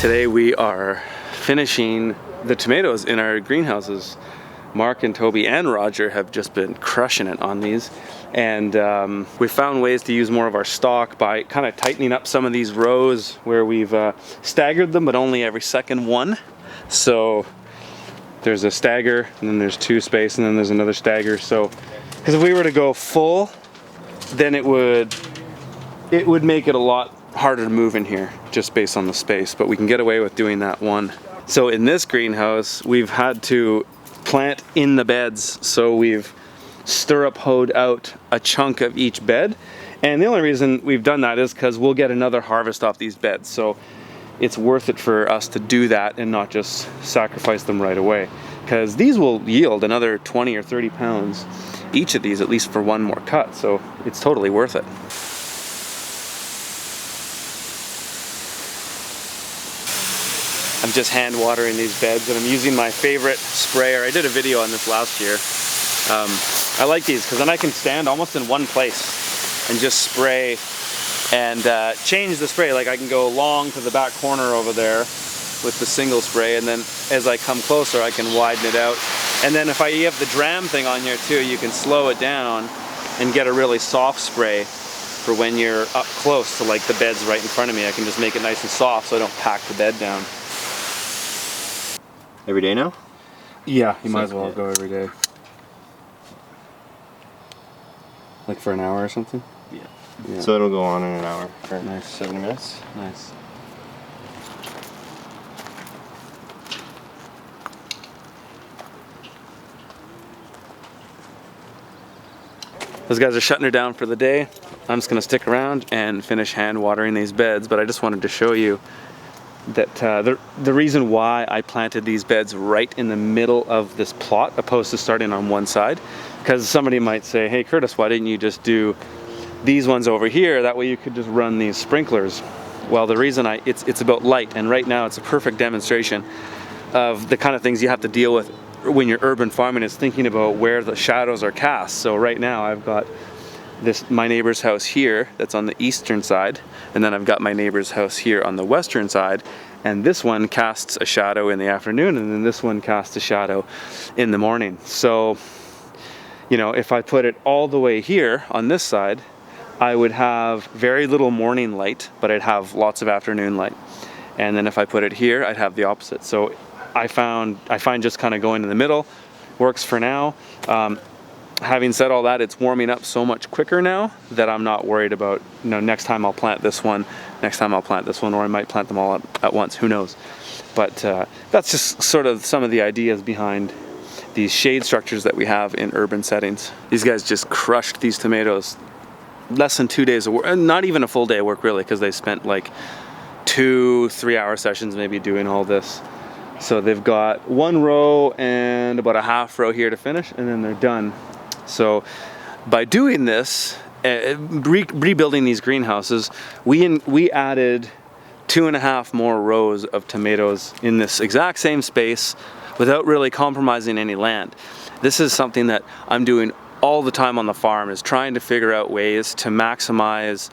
Today we are finishing the tomatoes in our greenhouses. Mark and Toby and Roger have just been crushing it on these, and we found ways to use more of our stock by kind of tightening up some of these rows where we've staggered them, but only every second one. So there's a stagger, and then there's two space, and then there's another stagger. So because if we were to go full, then it would make it a lot harder to move in here just based on the space, but we can get away with doing that one. So in this greenhouse, we've had to plant in the beds, so we've stirrup hoed out a chunk of each bed, and the only reason we've done that is because we'll get another harvest off these beds, so it's worth it for us to do that and not just sacrifice them right away, because these will yield another 20 or 30 pounds each of these, at least for one more cut, so it's totally worth it. I'm just hand watering these beds, and I'm using my favorite sprayer. I did a video on this last year. I like these because then I can stand almost in one place and just spray and change the spray. Like I can go long to the back corner over there with the single spray, and then as I come closer I can widen it out. And then if you have the dram thing on here too, you can slow it down and get a really soft spray for when you're up close to like the beds right in front of me. I can just make it nice and soft so I don't pack the bed down. Every day now? Yeah, you might as well go every day. Like for an hour or something? Yeah. So it'll go on in an hour for nice. 70 minutes. Nice. Those guys are shutting her down for the day. I'm just gonna stick around and finish hand watering these beds, but I just wanted to show you that the reason why I planted these beds right in the middle of this plot opposed to starting on one side, because somebody might say, hey Curtis, why didn't you just do these ones over here, that way you could just run these sprinklers. Well, the reason it's about light, and right now it's a perfect demonstration of the kind of things you have to deal with when you're urban farming, is thinking about where the shadows are cast. So right now I've got my neighbor's house here that's on the eastern side, and then I've got my neighbor's house here on the western side, and this one casts a shadow in the afternoon, and then this one casts a shadow in the morning. So, you know, if I put it all the way here on this side, I would have very little morning light, but I'd have lots of afternoon light. And then if I put it here, I'd have the opposite. So I find just kind of going in the middle works for now. Having said all that, it's warming up so much quicker now that I'm not worried about, you know, next time I'll plant this one, next time I'll plant this one, or I might plant them all at once, who knows. But that's just sort of some of the ideas behind these shade structures that we have in urban settings. These guys just crushed these tomatoes. Less than 2 days of work, not even a full day of work really, because they spent like 2-3 hour sessions maybe doing all this. So they've got one row and about a half row here to finish, and then they're done. So by doing this, rebuilding these greenhouses, we added 2.5 more rows of tomatoes in this exact same space without really compromising any land. This is something that I'm doing all the time on the farm, is trying to figure out ways to maximize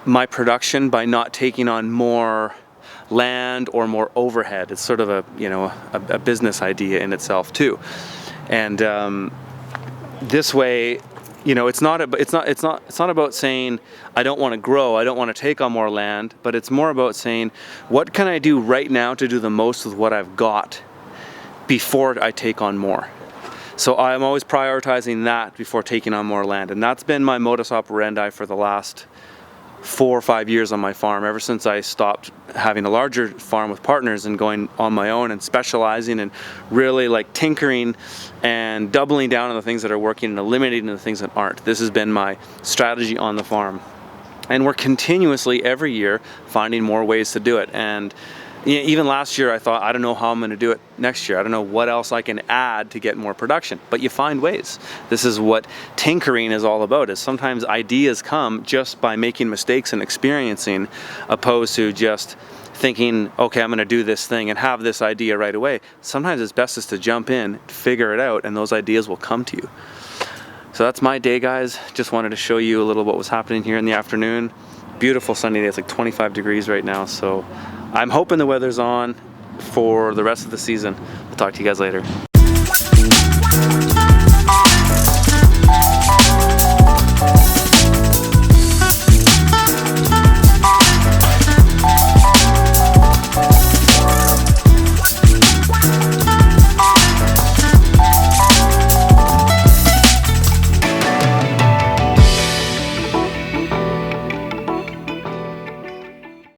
my production by not taking on more land or more overhead. It's sort of a business idea in itself too. And this way, you know, it's not about saying I don't want to grow, I don't want to take on more land, but it's more about saying what can I do right now to do the most with what I've got before I take on more. So I'm always prioritizing that before taking on more land, and that's been my modus operandi for the last 4 or 5 years on my farm, ever since I stopped having a larger farm with partners and going on my own and specializing and really like tinkering and doubling down on the things that are working and eliminating the things that aren't. This has been my strategy on the farm, and we're continuously every year finding more ways to do it. And even last year I thought, I don't know how I'm going to do it next year. I don't know what else I can add to get more production, but you find ways. This is what tinkering is all about, is sometimes ideas come just by making mistakes and experiencing, opposed to just thinking, okay, I'm going to do this thing and have this idea right away. Sometimes it's best is to jump in, figure it out, and those ideas will come to you. So that's my day, guys. Just wanted to show you a little what was happening here in the afternoon. Beautiful sunny day. It's like 25 degrees right now, so I'm hoping the weather's on for the rest of the season. I'll talk to you guys later.